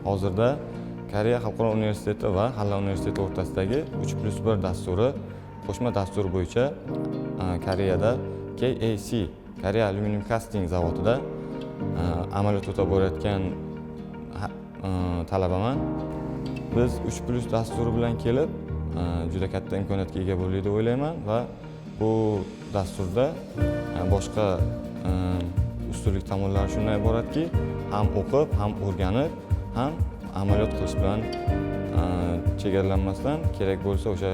hozirda Koreya Xalqaro universiteti va Halla universiteti o'rtasidagi 3+1 dasturi qo'shma dastur bo'yicha Koreyada KAC Korea Aluminum Casting zavodida amaliyot o'tab borayotgan talabaman. Biz 3+ dasturi bilan kelib juda katta imkoniyatga ega bo'ldik deb o'ylayman va bu dasturda boshqa ustunlik tomonlari shundan iboratki, ham o'qib, ham o'rganib, ham amaliyot qilish bilan chegaralanmasdan kerak bo'lsa o'sha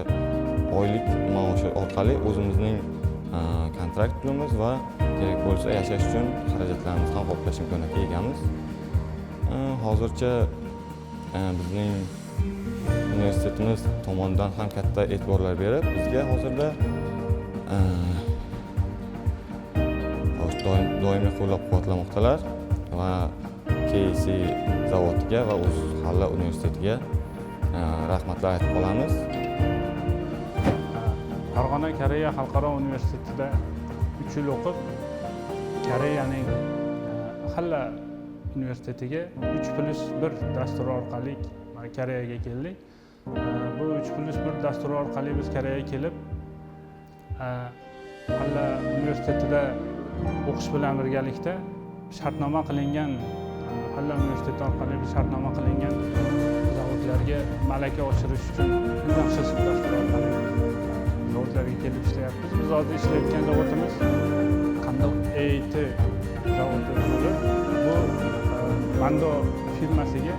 oylik maoshi orqali o'zimizning kontrakt pulimiz va kerak bo'lsa yashash uchun xarajatlarimizni ham qoplash imkoniyatiga egamiz. Hozircha bizning universitetimiz tomonidan ham katta e'tiborlar berib, bizga hozirda doimiy qo'llab-quvvatlamoqdalar va KAC zavodiga va o'z Halla universitetiga rahmatlar aytib qolamiz. Farg'ona Koreya Xalqaro universitetida 3 yil o'qib, Koreyaning Halla universitetiga 3+1 dasturi orqali Koreyaga keldik. Bu 3+1 dasturi orqali biz Koreyaga kelib, Halla universitetida o'qish bilan birgalikda shartnoma qilingan Halla universiteti orqali shartnoma qilingan zavodlarga malaka oshirish uchun maxsus dastur orqali zavodlarga kelib ishlayapmiz. Biz hozir ishlayotgan zavodimiz Qandoq AT zavodi bo'lib, bu Mando firmasiga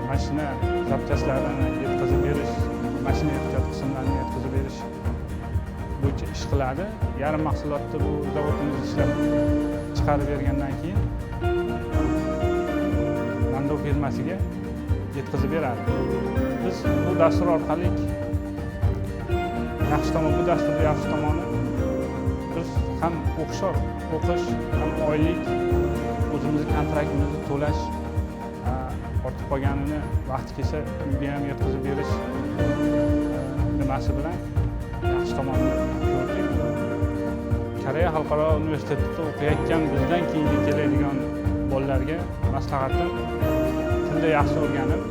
mashina zapchastlarini yetkazib berish, mashina ehtiyot qismlarini yetkazib berish bo'yicha ish qiladi. Yarim mahsulotni bu zavodimiz ishlab chiqarib bergandan keyin Mando firmasiga yetkazib beradi. Biz bu dastur orqali bu dasturning yaxshi tomoni biz ham o'qish, ham oylik o'zimizning kontraktimizni to'lash, ortib qolganini vaqti kelsa uyga ham yetkazib berish nimasi bilan yaxshi tomonini ko'rdik. Koreya Xalqaro universitetida o'qiyotgan bizdan keyingi keladigan bolalarga maslahatim tilda yaxshi o'rganib,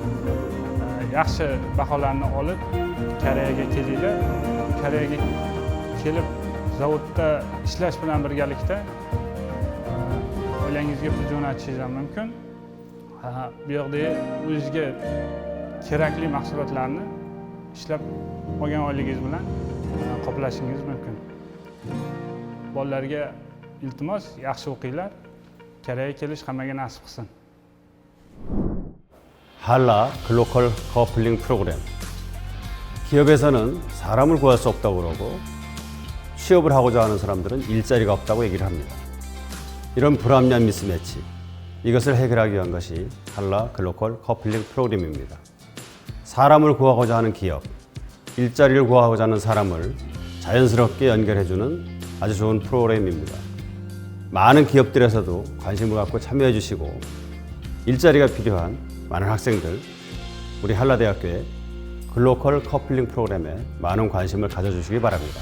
yaxshi baholarni olib Koreyaga kelinglar. Koreyaga kelib zavodda ishlash bilan birgalikda oilangizga pul jo'natishingiz ham mumkin. Bu yerda o'zingizga kerakli mahsulotlarni ishlab olgan oyligingiz bilan qoplashingiz mumkin. Bolalarga iltimos, yaxshi o'qinglar. Koreyaga kelish hammaga nasib qilsin. Halla 글로컬 커플링 프로그램. 기업에서는 사람을 구할 수 없다고 그러고 취업을 하고자 하는 사람들은 일자리가 없다고 얘기를 합니다. 이런 불합리한 미스매치, 이것을 해결하기 위한 것이 할라 글로컬 커플링 프로그램입니다. 사람을 구하고자 하는 기업, 일자리를 구하고자 하는 사람을 자연스럽게 연결해주는 아주 좋은 프로그램입니다. 많은 기업들에서도 관심을 갖고 참여해 주시고 일자리가 필요한 많은 학생들, 우리 한라대학교의 글로컬 커플링 프로그램에 많은 관심을 가져주시기 바랍니다.